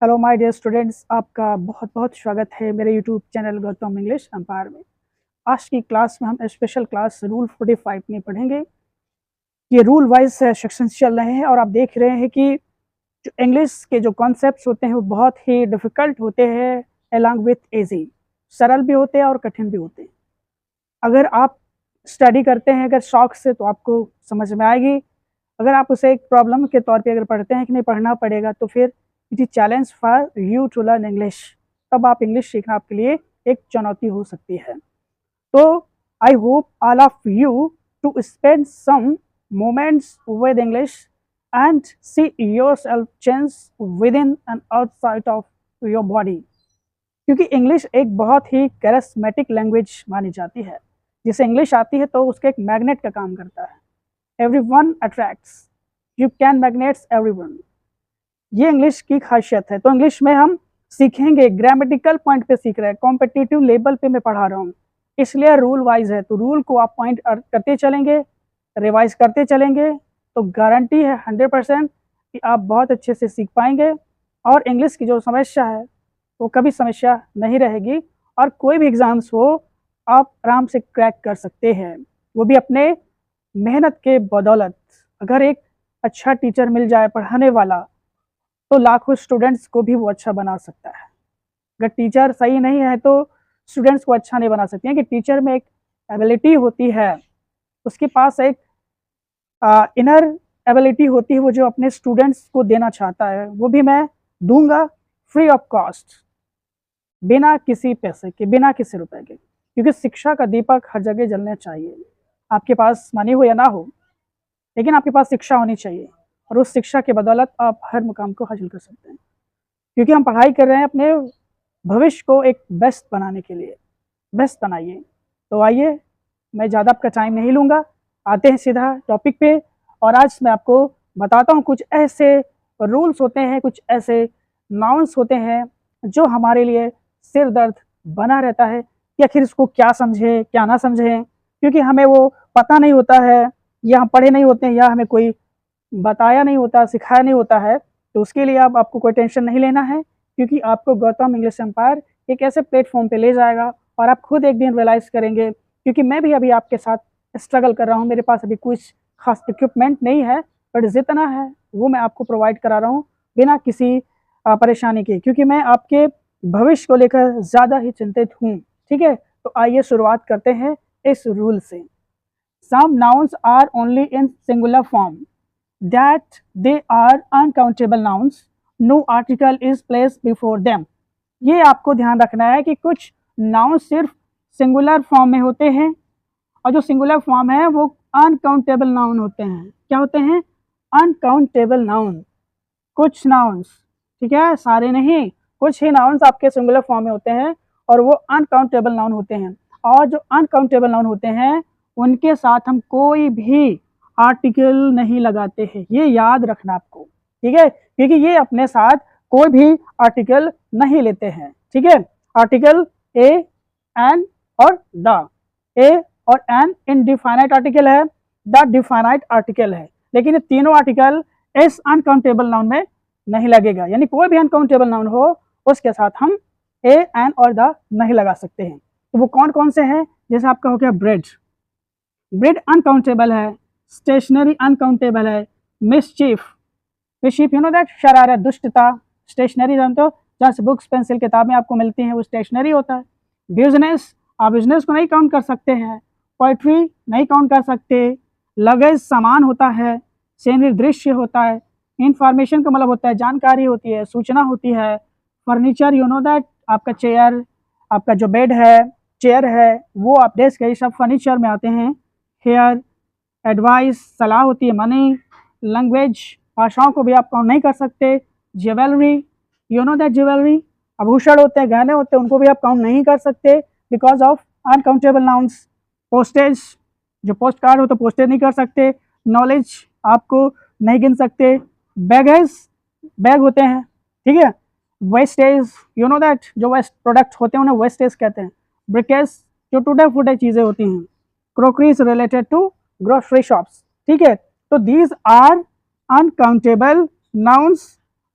Hello my dear students, आपका बहुत बहुत स्वागत है मेरे YouTube channel Gautam English empire में। आज की क्लास में हम स्पेशल क्लास रूल 45 में पढ़ेंगे। ये रूल वाइज सेक्शंस चल रहे हैं और आप देख रहे हैं कि जो इंग्लिश के जो कॉन्सेप्ट्स होते हैं वो बहुत ही डिफ़िकल्ट होते हैं अलॉन्ग विथ ईजी। सरल भी होते हैं और कठिन भी होते हैं। अगर आप स्टडी करते हैं अगर शौक से तो आपको समझ में आएगी। अगर आप उसे एक प्रॉब्लम के तौर पे अगर पढ़ते हैं कि नहीं पढ़ना पड़ेगा तो फिर it is challenge for you to learn English. तब आप इंग्लिश सीखना आपके लिए एक चुनौती हो सकती है। तो I hope all of you to spend some moments with English and see yourself change within and outside of your body, क्योंकि इंग्लिश एक बहुत ही कैरिस्मेटिक लैंग्वेज मानी जाती है। जिसे इंग्लिश आती है तो उसके एक मैग्नेट का काम करता है। Everyone attracts, you can magnets everyone. ये इंग्लिश की खासियत है। तो इंग्लिश में हम सीखेंगे, ग्रामेटिकल पॉइंट पे सीख रहे हैं, कॉम्पिटिटिव लेवल पे मैं पढ़ा रहा हूँ, इसलिए रूल वाइज है। तो रूल को आप पॉइंट करते चलेंगे, रिवाइज करते चलेंगे, तो गारंटी है 100% कि आप बहुत अच्छे से सीख पाएंगे और इंग्लिश की जो समस्या है वो कभी समस्या नहीं रहेगी और कोई भी एग्ज़ाम्स हो आप आराम से क्रैक कर सकते हैं, वो भी अपने मेहनत के बदौलत। अगर एक अच्छा टीचर मिल जाए पढ़ाने वाला तो लाखों स्टूडेंट्स को भी वो अच्छा बना सकता है। अगर टीचर सही नहीं है तो स्टूडेंट्स को अच्छा नहीं बना सकते हैं। कि टीचर में एक एबिलिटी होती है, उसके पास एक इनर एबिलिटी होती है, वो जो अपने स्टूडेंट्स को देना चाहता है वो भी मैं दूंगा फ्री ऑफ कॉस्ट, बिना किसी पैसे के, बिना किसी रुपए के। क्योंकि शिक्षा का दीपक हर जगह जलना चाहिए। आपके पास मनी हो या ना हो, लेकिन आपके पास शिक्षा होनी चाहिए और उस शिक्षा के बदौलत आप हर मुकाम को हासिल कर सकते हैं। क्योंकि हम पढ़ाई कर रहे हैं अपने भविष्य को एक बेस्ट बनाने के लिए। बेस्ट बनाइए। तो आइए, मैं ज़्यादा आपका टाइम नहीं लूँगा, आते हैं सीधा टॉपिक पे। और आज मैं आपको बताता हूँ कुछ ऐसे रूल्स होते हैं, कुछ ऐसे नाउन्स होते हैं जो हमारे लिए सिर दर्द बना रहता है कि आखिर इसको क्या समझें क्या ना समझें, क्योंकि हमें वो पता नहीं होता है या हम पढ़े नहीं होते हैं या हमें कोई बताया नहीं होता, सिखाया नहीं होता है। तो उसके लिए अब आपको कोई टेंशन नहीं लेना है, क्योंकि आपको गौतम इंग्लिश एम्पायर एक ऐसे प्लेटफॉर्म पे ले जाएगा और आप खुद एक दिन रियलाइज़ करेंगे। क्योंकि मैं भी अभी आपके साथ स्ट्रगल कर रहा हूँ, मेरे पास अभी कुछ खास इक्विपमेंट नहीं है, बट जितना है वो मैं आपको प्रोवाइड करा रहा हूँ बिना किसी परेशानी के, क्योंकि मैं आपके भविष्य को लेकर ज़्यादा ही चिंतित हूँ। ठीक है, तो आइए शुरुआत करते हैं इस रूल से। Some nouns are only in singular form, that they are uncountable nouns, no article is placed before them। ये आपको ध्यान रखना है कि कुछ नाउन सिर्फ सिंगुलर फॉर्म में होते हैं और जो सिंगुलर फॉर्म है वो अनकाउंटेबल नाउन होते हैं। क्या होते हैं? Uncountable noun. कुछ नाउन्स, ठीक है, सारे नहीं, कुछ ही नाउन्स आपके सिंगुलर फॉर्म में होते हैं और वो अनकाउंटेबल नाउन होते हैं। और जो अनकाउंटेबल नाउन होते हैं उनके साथ हम कोई भी आर्टिकल नहीं लगाते हैं, ये याद रखना आपको। ठीक है, क्योंकि ये अपने साथ कोई भी आर्टिकल नहीं लेते हैं। ठीक है, आर्टिकल ए, एन और द। ए और एन इनडिफाइनाइट आर्टिकल है, द डिफाइनाइट आर्टिकल है, लेकिन ये तीनों आर्टिकल इस अनकाउंटेबल नाउन में नहीं लगेगा। यानी कोई भी अनकाउंटेबल नाउन हो उसके साथ हम ए, एन और द नहीं लगा सकते हैं। तो वो कौन कौन से हैं? जैसे आपका हो गया ब्रेड, ब्रेड अनकाउंटेबल है। स्टेशनरी अनकाउंटेबल है। Mischief, mischief you know that, शरारत, दुष्टता। स्टेशनरी जानते हो, जहाँ से बुक्स पेंसिल किताबें आपको मिलती हैं वो स्टेशनरी होता है। बिजनेस, आप बिजनेस को नहीं काउंट कर सकते हैं। पोइट्री नहीं काउंट कर सकते। लगेज सामान होता है। सीनरी दृश्य होता है। इंफॉर्मेशन का मतलब होता है जानकारी होती है, सूचना होती है। फर्नीचर यू नो दैट, आपका चेयर, आपका जो बेड है, चेयर है, वो आप डेस्क है, ये सब फर्नीचर में आते हैं। हेयर, एडवाइस, सलाह होती है। मनी, लैंग्वेज, भाषाओं को भी आप काउंट नहीं कर सकते। Jewellery, you know that, jewellery, आभूषण होते हैं, गहने होते हैं, उनको भी आप काउंट नहीं कर सकते because of uncountable nouns. Postage, जो पोस्ट कार्ड हो तो पोस्टेज नहीं कर सकते। नॉलेज आपको नहीं गिन सकते। बैगेज, बैग होते हैं, ठीक है। वेस्टेज, यू नो दैट, जो वेस्ट प्रोडक्ट होते हैं उन्हें वेस्टेज कहते हैं। ब्रिकेज, जो टूटे फूटे चीज़ें होती हैं। Crockery is related to grocery shops, ठीक है। तो दीज आर अनकाउंटेबल नाउन्स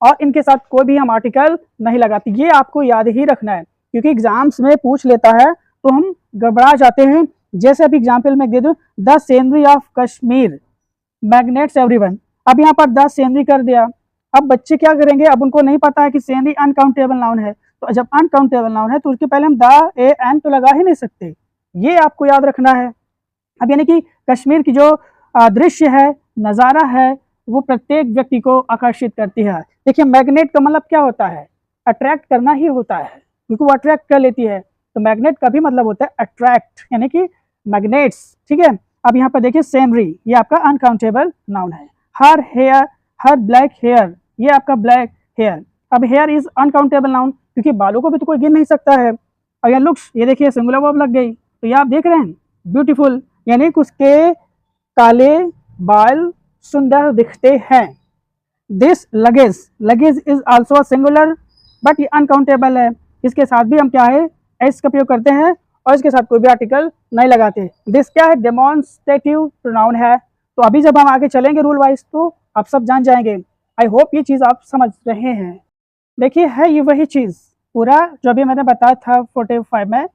और इनके साथ कोई भी हम आर्टिकल नहीं लगाते। ये आपको याद ही रखना है, क्योंकि एग्जाम्स में पूछ लेता है तो हम गड़बड़ा जाते हैं। जैसे अभी एग्जाम्पल में दे दूँ, the scenery of Kashmir magnets everyone. अब यहाँ पर द सीनरी कर दिया। अब बच्चे क्या करेंगे, अब उनको नहीं पता है कि सीनरी अनकाउंटेबल नाउन है, तो जब अनकाउंटेबल नाउन है तो उसके पहले हम द ए एन तो लगा ही नहीं सकते। ये आपको याद रखना है। अब यानी कि कश्मीर की जो दृश्य है, नज़ारा है, वो प्रत्येक व्यक्ति को आकर्षित करती है। देखिए मैग्नेट का मतलब क्या होता है, अट्रैक्ट करना ही होता है, क्योंकि वो अट्रैक्ट कर लेती है। तो मैग्नेट का भी मतलब होता है अट्रैक्ट, यानी कि मैग्नेट्स। ठीक है, अब यहाँ पर देखिए सेनरी, ये आपका अनकाउंटेबल नाउन है। हर हेयर, हर ब्लैक हेयर, ये आपका ब्लैक हेयर। अब हेयर इज अनकाउंटेबल नाउन, क्योंकि बालों को भी तो कोई गिन नहीं सकता है। और यहाँ लुक्स, ये देखिए सिंगुलर वर्ब लग गई, तो ये आप देख रहे हैं ब्यूटीफुल, यानी कि उसके काले बाल सुंदर दिखते हैं। This luggage, luggage is also singular, but ये अनकाउंटेबल है। इसके साथ भी हम क्या है, एस का प्रयोग करते हैं और इसके साथ कोई भी आर्टिकल नहीं लगाते। दिस क्या है, डेमोन्स्ट्रेटिव प्रोनाउन है। तो अभी जब हम आगे चलेंगे रूल वाइज तो आप सब जान जाएंगे। आई होप ये चीज़ आप समझ रहे हैं। देखिए है ये वही चीज़ पूरा जो अभी मैंने बताया था 45 में,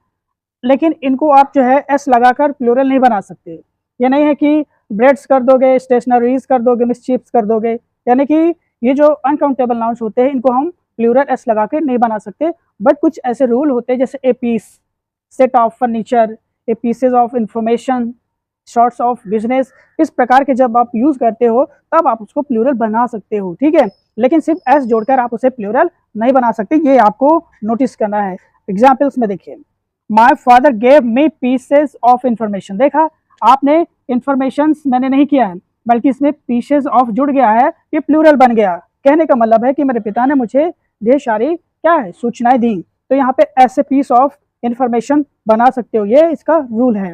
लेकिन इनको आप जो है एस लगाकर प्लूरल नहीं बना सकते। ये नहीं है कि ब्रेड्स कर दोगे, स्टेशनरीज कर दोगे, मिसचिप्स कर दोगे, यानी कि ये जो अनकाउंटेबल नाउन्स होते हैं इनको हम प्लूरल एस लगा के नहीं बना सकते। बट कुछ ऐसे रूल होते हैं जैसे a piece, set of furniture, a pieces of information, sorts of business, इस प्रकार के जब आप यूज़ करते हो तब आप उसको प्लूरल बना सकते हो। ठीक है, लेकिन सिर्फ एस जोड़कर आप उसे प्लूरल नहीं बना सकते, ये आपको नोटिस करना है। एग्जाम्पल्स में देखिए, my father gave me pieces of information. देखा आपने, इंफॉर्मेशन मैंने नहीं किया है, बल्कि इसमें पीसेज ऑफ जुड़ गया है, ये प्लूरल बन गया। कहने का मतलब है कि मेरे पिता ने मुझे ढेर सारी क्या है सूचनाएं दी, तो यहाँ पे ऐसे पीस ऑफ इंफॉर्मेशन बना सकते हो, ये इसका रूल है।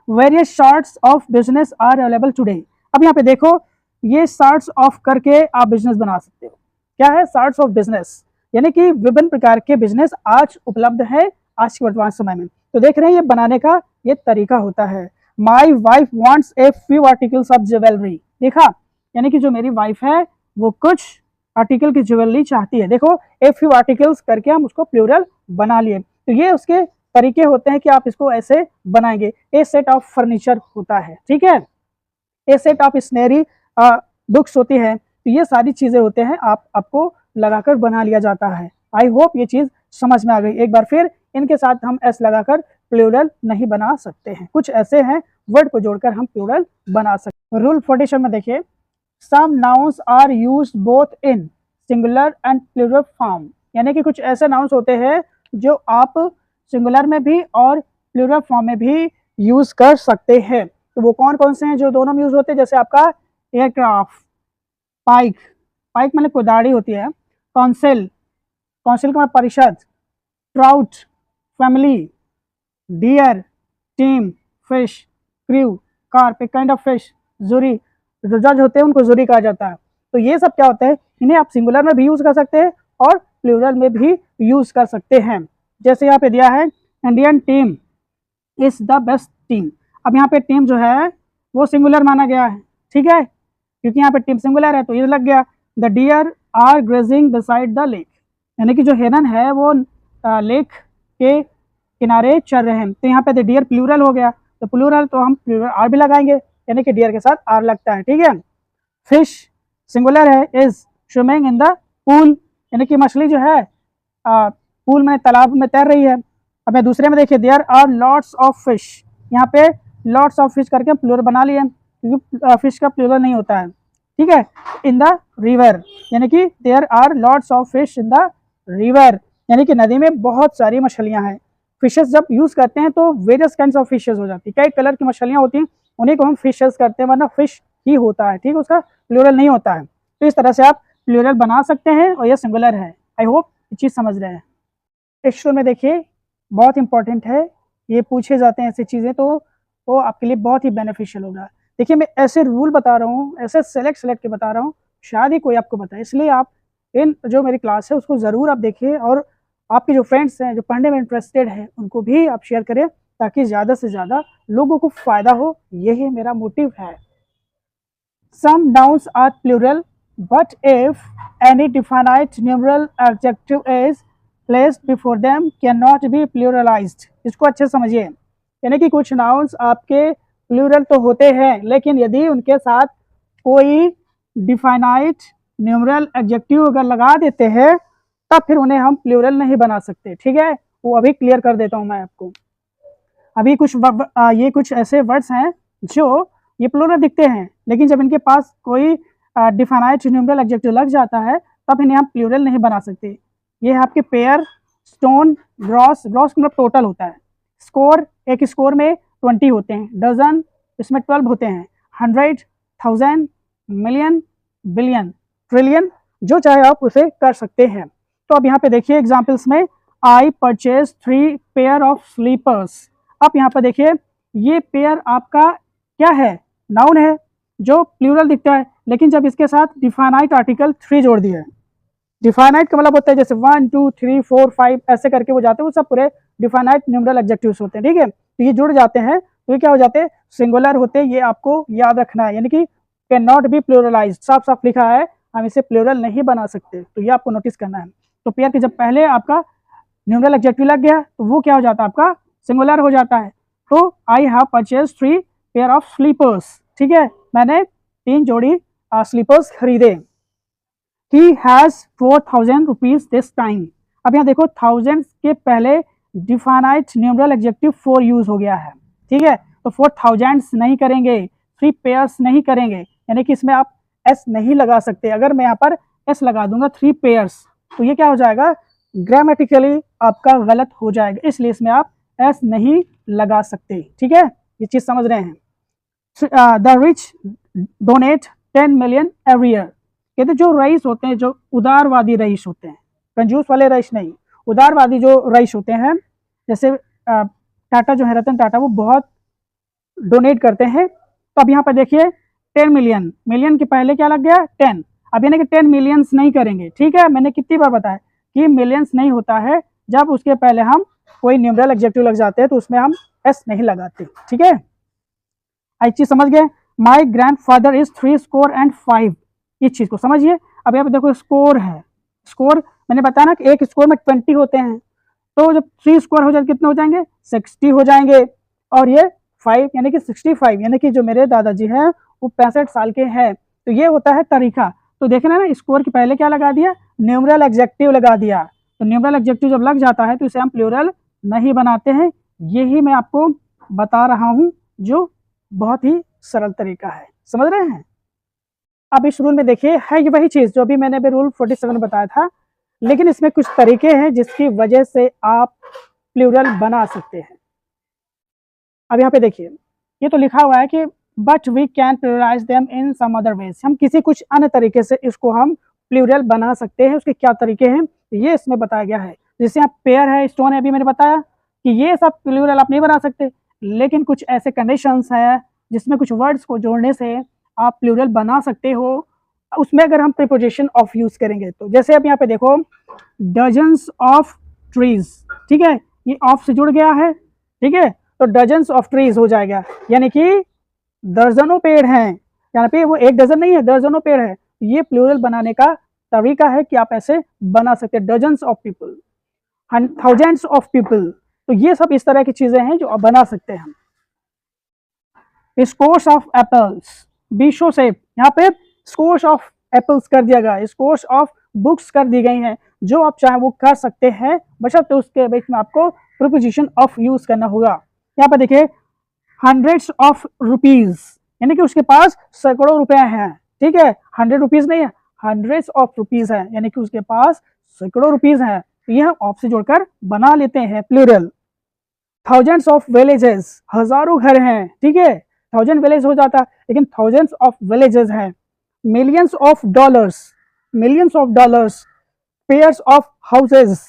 Various sorts of business are available today. अब यहाँ पे देखो, ये शार्ट्स ऑफ करके आप बिजनेस बना सकते हो। क्या है, शार्ट्स ऑफ बिजनेस, यानी कि विभिन्न प्रकार के बिजनेस आज उपलब्ध है आज के वर्तमान समय में। तो देख रहे हैं ये बनाने का ये तरीका होता है। My wife wants a few articles of jewellery. देखा, यानी कि जो मेरी वाइफ है वो कुछ आर्टिकल की ज्वेलरी चाहती है। देखो ए फ्यू आर्टिकल्स करके हम उसको प्लूरल बना लिए। तो ये उसके तरीके होते हैं कि आप इसको ऐसे बनाएंगे। ए सेट ऑफ फर्नीचर होता है, ठीक है, ए सेट ऑफ स्टेशनरी बुक्स होती है। तो ये सारी चीजें होते हैं, आपको लगाकर बना लिया जाता है। आई होप ये चीज समझ में आ गई। एक बार फिर, इनके साथ हम एस लगाकर प्लूरल नहीं बना सकते हैं। कुछ ऐसे हैं वर्ड को जोड़कर हम प्लूरल बना सकते हैं। रूल 47 में देखिए, some nouns are used both in singular and plural form. यानी कि कुछ ऐसे नाउन्स होते हैं जो आप सिंगुलर में भी और प्लूरल फॉर्म में भी यूज कर सकते हैं। तो वो कौन कौन से हैं जो दोनों में यूज होते हैं, जैसे आपका एयरक्राफ्ट, पाइक, पाइक मतलब कुदाड़ी होती है, काउंसिल, काउंसिल का मतलब परिषद, trout, family, deer, team, fish, crew, carp, एक काइंड ऑफ फिश, जूरी, जो जज होते हैं उनको जूरी कहा जाता है। तो ये सब क्या होता है, इन्हें आप सिंगुलर में भी यूज कर सकते हैं और प्लूरल में भी यूज कर सकते हैं। जैसे यहाँ पे दिया है, Indian team is the best team. अब यहाँ पे टीम जो है वो सिंगुलर माना गया है, ठीक है, क्योंकि यहाँ पे टीम सिंगुलर है तो ये लग गया। The deer are grazing beside the lake, यानी कि जो हिरन है वो लेक के किनारे चल रहे हैं। तो यहाँ पे द डियर प्लूरल हो गया, तो प्लूरल तो हम प्लूरल आर भी लगाएंगे, यानी कि डियर के साथ आर लगता है, ठीक है। फिश सिंगुलर है, is swimming in the pool, यानी कि मछली जो है पूल में, तालाब में तैर रही है। अब मैं दूसरे में देखिए, there are lots of fish, यहाँ पे लॉट्स ऑफ फिश करके प्लूरल बना लिए, क्योंकि फिश का प्लूरल नहीं होता है, ठीक है। इन द रिवर, यानी कि there are lots of fish in the river, यानी कि नदी में बहुत सारी मछलियां हैं। फिशेस जब यूज करते हैं तो वेरियस काइंड्स ऑफ फिशेस हो जाती है, कई कलर की मछलियां होती हैं, उन्हीं को हम फिशेस करते हैं, वरना फिश ही होता है, ठीक, उसका प्लूरल नहीं होता है। तो इस तरह से आप प्लूरल बना सकते हैं और ये सिंगुलर है। आई होप ये चीज़ समझ रहे हैं। टेक्सचुअल में देखिए बहुत इंपॉर्टेंट है, ये पूछे जाते हैं ऐसी चीज़ें, तो आपके लिए बहुत ही बेनिफिशियल होगा। देखिए मैं ऐसे रूल बता रहा हूँ, ऐसे सेलेक्ट के बता रहा हूँ, शायद ही कोई आपको बताए, इसलिए आप इन जो मेरी क्लास है उसको ज़रूर आप देखिए और आपके जो फ्रेंड्स हैं जो पढ़ने में इंटरेस्टेड हैं उनको भी आप शेयर करें, ताकि ज़्यादा से ज़्यादा लोगों को फ़ायदा हो, यही मेरा मोटिव है। Some nouns are plural but if any definite numeral adjective is placed before them cannot be pluralized। इसको अच्छे से समझिए, यानी कि कुछ नाउन्स आपके प्लूरल तो होते हैं, लेकिन यदि उनके साथ कोई डिफाइनाइट न्यूमरल एडजेक्टिव अगर लगा देते हैं तब फिर उन्हें हम प्लूरल नहीं बना सकते। ठीक है, वो अभी क्लियर कर देता हूँ मैं आपको। अभी ये कुछ ऐसे वर्ड्स हैं जो ये प्लूरल दिखते हैं, लेकिन जब इनके पास कोई डिफाइनाइट न्यूमरल एडजेक्टिव लग जाता है तब इन्हें हम प्लूरल नहीं बना सकते। ये है आपके पेयर, स्टोन, ग्रॉस, ग्रॉस मतलब टोटल होता है। स्कोर, एक स्कोर में 20 होते हैं। डजन, इसमें 12 होते हैं। 100, 1000, मिलियन, बिलियन, ट्रिलियन, जो चाहे आप उसे कर सकते हैं। तो अब यहाँ पे देखिए एग्जाम्पल्स में, I purchase 3 pair of slippers. अब यहाँ पर देखिए ये पेयर आपका क्या है, नाउन है जो प्लूरल दिखता है, लेकिन जब इसके साथ डिफाइनाइट आर्टिकल 3 जोड़ दिया है। डिफाइनाइट का मतलब होता है जैसे 1 2 3 4 5 ऐसे करके वो जाते हैं, वो सब पूरे डिफाइनाइट न्यूमरल एडजेक्टिव्स होते हैं। ठीक है, तो ये जुड़ जाते हैं तो ये क्या हो जाते हैं, सिंगुलर होते हैं। ये आपको याद रखना है, यानी कि कैन नॉट बी प्लूरलाइज्ड, साफ साफ लिखा है, हम इसे प्लूरल नहीं बना सकते, तो ये आपको नोटिस करना है। तो पेयर के जब पहले आपका न्यूमरल एडजेक्टिव लग गया तो वो क्या हो जाता है, आपका सिंगुलर हो जाता है। तो I have purchase 3 pair of slippers. ठीक है, मैंने 3 जोड़ी स्लीपर्स खरीदे। He has 4000 rupees this time. अब यहाँ देखो थाउजेंड के पहले डिफाइनाइट न्यूमरल एडजेक्टिव 4 यूज हो गया है। ठीक है, तो 4000 नहीं करेंगे, 3 पेयर्स नहीं करेंगे, यानी कि इसमें आप एस नहीं लगा सकते। अगर मैं यहाँ पर एस लगा दूंगा 3 पेयर्स तो ये क्या हो जाएगा, ग्रामेटिकली आपका गलत हो जाएगा, इसलिए इसमें आप एस नहीं लगा सकते। ठीक है, ये चीज़ समझ रहे हैं। The rich donate 10 million every year. कहते जो रईस होते हैं, जो उदारवादी रईस होते हैं, कंजूस वाले रईस नहीं, उदारवादी जो रईस होते हैं, जैसे टाटा जो है, रतन टाटा, वो बहुत डोनेट करते हैं। तो अब यहाँ पर देखिए 10 मिलियन, मिलियन के पहले क्या लग गया, 10। अब यानी कि 10 मिलियंस नहीं करेंगे। ठीक है, मैंने कितनी बार बताया कि मिलियंस नहीं होता है जब उसके पहले हम कोई न्यूमरल एडजेक्टिव लग जाते हैं तो उसमें हम एस नहीं लगाते। ठीक है, आई चीज समझ गए। My grand father is 3 score and 5, इस चीज को समझिए। अब यहाँ पे देखो स्कोर है, स्कोर मैंने बताया ना कि एक स्कोर में 20 होते हैं, तो जब 3 स्कोर हो जाए कितने हो जाएंगे, 60 हो जाएंगे। और ये 5 यानी कि 65, यानी कि जो मेरे दादाजी हैं वो 65 साल के हैं। तो ये होता है तरीका। तो देखना ना, स्कोर के पहले क्या लगा दिया, न्यूमरल एडजेक्टिव लगा दिया। तो न्यूमरल एडजेक्टिव जब लग जाता है तो इसे हम प्लूरल नहीं बनाते हैं। यही मैं आपको बता रहा हूँ, जो बहुत ही सरल तरीका है, समझ रहे हैं। अब इस रूल में देखिए है ये वही चीज जो अभी मैंने भी रूल 47 बताया था, लेकिन इसमें कुछ तरीके हैं जिसकी वजह से आप प्लूरल बना सकते हैं। अब यहाँ पे देखिए ये तो लिखा हुआ है कि but we can pluralise them in some other ways, हम किसी कुछ अन्य तरीके से इसको हम प्लूरल बना सकते हैं। उसके क्या तरीके हैं ये इसमें बताया गया है। जैसे यहाँ पेयर है, स्टोन है, अभी मैंने बताया कि ये सब प्लूरल आप नहीं बना सकते, लेकिन कुछ ऐसे कंडीशंस है जिसमें कुछ वर्ड्स को जोड़ने से आप प्लूरल बना सकते हो। उसमें अगर हम प्रीपोजिशन ऑफ यूज करेंगे तो जैसे अब यहाँ पे देखो डजन्स ऑफ ट्रीज। ठीक है, ये ऑफ से जुड़ गया है। ठीक है, तो डजन्स ऑफ ट्रीज हो जाएगा, यानी कि दर्जनों पेड़ हैं। यहाँ पे वो एक डजन नहीं है, दर्जनों पेड़ है। ये प्लूरल बनाने का तरीका है कि आप ऐसे बना सकते हैं, dozens of people, thousands of people. तो ये सब इस तरह की चीजें हैं जो आप बना सकते हैं। स्कोर्स ऑफ एप्पल्स, बीशो से यहाँ पे स्कोर्स ऑफ एप्पल्स कर दिया गया, स्कोर्स ऑफ बुक्स कर दी गई हैं। जो आप चाहें वो कर सकते हैं, बशर्ते उसके बीच में आपको प्रीपोजिशन ऑफ यूज करना होगा। यहाँ पे देखिए हंड्रेड्स ऑफ रुपीज, यानी कि उसके पास सैकड़ों रुपए हैं। ठीक है, 100 रुपीज नहीं है, हंड्रेड्स ऑफ रुपीज है, यानी कि उसके पास सैकड़ों रुपीज हैं। तो यह ऑफ से जोड़कर बना लेते हैं प्लूरल। थाउजेंड्स ऑफ विलेजेस, हजारों घर हैं। ठीक है, 1000 विलेज हो जाता, लेकिन थाउजेंड्स ऑफ विलेजेस हैं। Millions of dollars, millions of dollars, pairs of houses,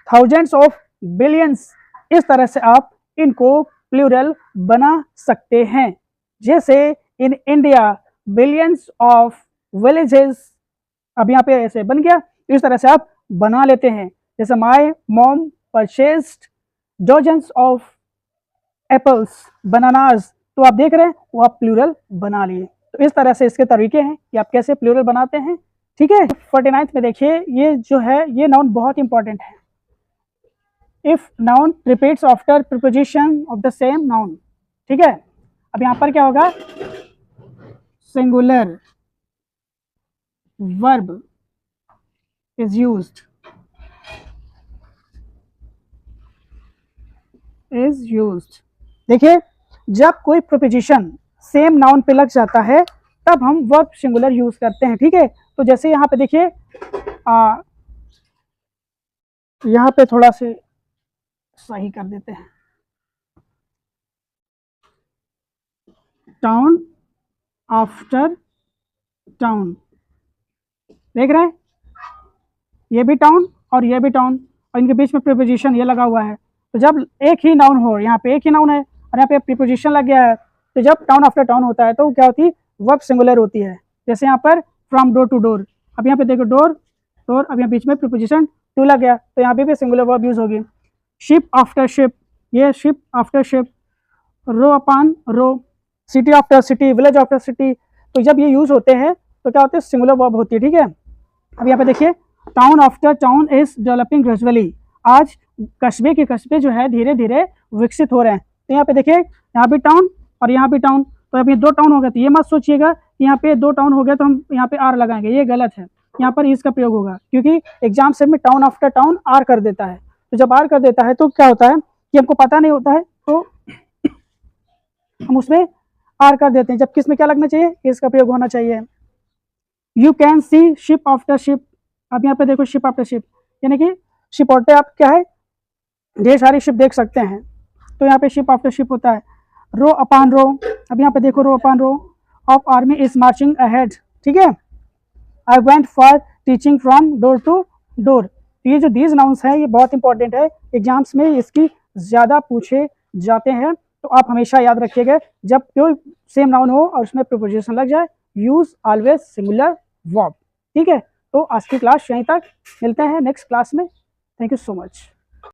thousands of billions. इस तरह से आप इनको प्लूरल बना सकते हैं। जैसे in India billions of villages, अब यहाँ पे ऐसे बन गया, इस तरह से आप बना लेते हैं। जैसे my mom purchased dozens of apples, bananas, तो आप देख रहे हैं वो आप प्लूरल बना लिए। तो इस तरह से इसके तरीके हैं कि आप कैसे प्लूरल बनाते हैं, ठीक है। 49th में देखिए, ये जो है ये नाउन बहुत इंपॉर्टेंट है। If noun repeats after preposition of the same noun, ठीक है। अब यहाँ पर क्या होगा, सिंगुलर वर्ब इज यूज्ड, देखिए जब कोई प्रीपोजिशन सेम नाउन पे लग जाता है तब हम वर्ब सिंगुलर यूज करते हैं, ठीक है। तो जैसे यहाँ पे देखिए, यहाँ पे थोड़ा से सही कर देते हैं, टाउन आफ्टर टाउन, देख रहे हैं, ये भी टाउन और ये भी टाउन, और इनके बीच में प्रीपोजिशन ये लगा हुआ है। तो जब एक ही नाउन हो, यहाँ पे एक ही नाउन है और यहाँ पे प्रीपोजिशन लग गया है, तो जब टाउन आफ्टर टाउन होता है तो क्या होती है, वर्ब सिंगुलर होती है। जैसे यहाँ पर फ्रॉम डोर टू डोर, अब यहाँ पे देखो डोर डोर, अब यहाँ बीच में प्रीपोजिशन टू लग गया, तो यहाँ पे भी सिंगुलर वर्ब यूज होगी। शिप आफ्टर शिप, ये शिप आफ्टर शिप, रो अपॉन रो, city after city, village after city, तो जब ये यूज होते हैं तो क्या होते हैं, सिंगुलर वर्ब होती है, ठीक है। अब यहाँ पे देखिए, town after town is developing gradually, आज कस्बे के कस्बे जो है धीरे धीरे विकसित हो रहे हैं। तो यहाँ पे देखिए, यहाँ भी टाउन और यहाँ भी टाउन, तो अब ये दो टाउन हो गए, तो ये मत सोचिएगा कि यहाँ पे दो टाउन हो गया तो हम यहाँ पे आर लगाएंगे, ये गलत है। यहाँ पर इसका प्रयोग होगा, क्योंकि एग्जाम से में टाउन आफ्टर टाउन आर कर देता है, तो जब आर कर देता है तो क्या होता है कि हमको पता नहीं होता है तो हम उसमें आर कर देते हैं, जबकि इसमें क्या लगना चाहिए, इसका प्रयोग होना चाहिए। You can see ship after ship, अब यहाँ पे देखो शिप आफ्टर शिप, यानी कि शिप ऑटे आप क्या है, ढेर सारी शिप देख सकते हैं, तो यहाँ पे शिप आफ्टर शिप होता है। रो अपॉन रो, अब यहाँ पे देखो row upon row, of army is marching ahead, ठीक है। I went for teaching from door to door, ये जो दीज नाउन्स हैं ये बहुत इंपॉर्टेंट है, एग्जाम्स में इसकी ज़्यादा पूछे जाते हैं, तो आप हमेशा याद रखिएगा जब कोई सेम नाउन हो और उसमें प्रीपोजिशन लग जाए, यूज ऑलवेज सिंगुलर वर्ब, ठीक है। तो आज की क्लास यहीं तक, मिलते हैं नेक्स्ट क्लास में, थैंक यू सो मच।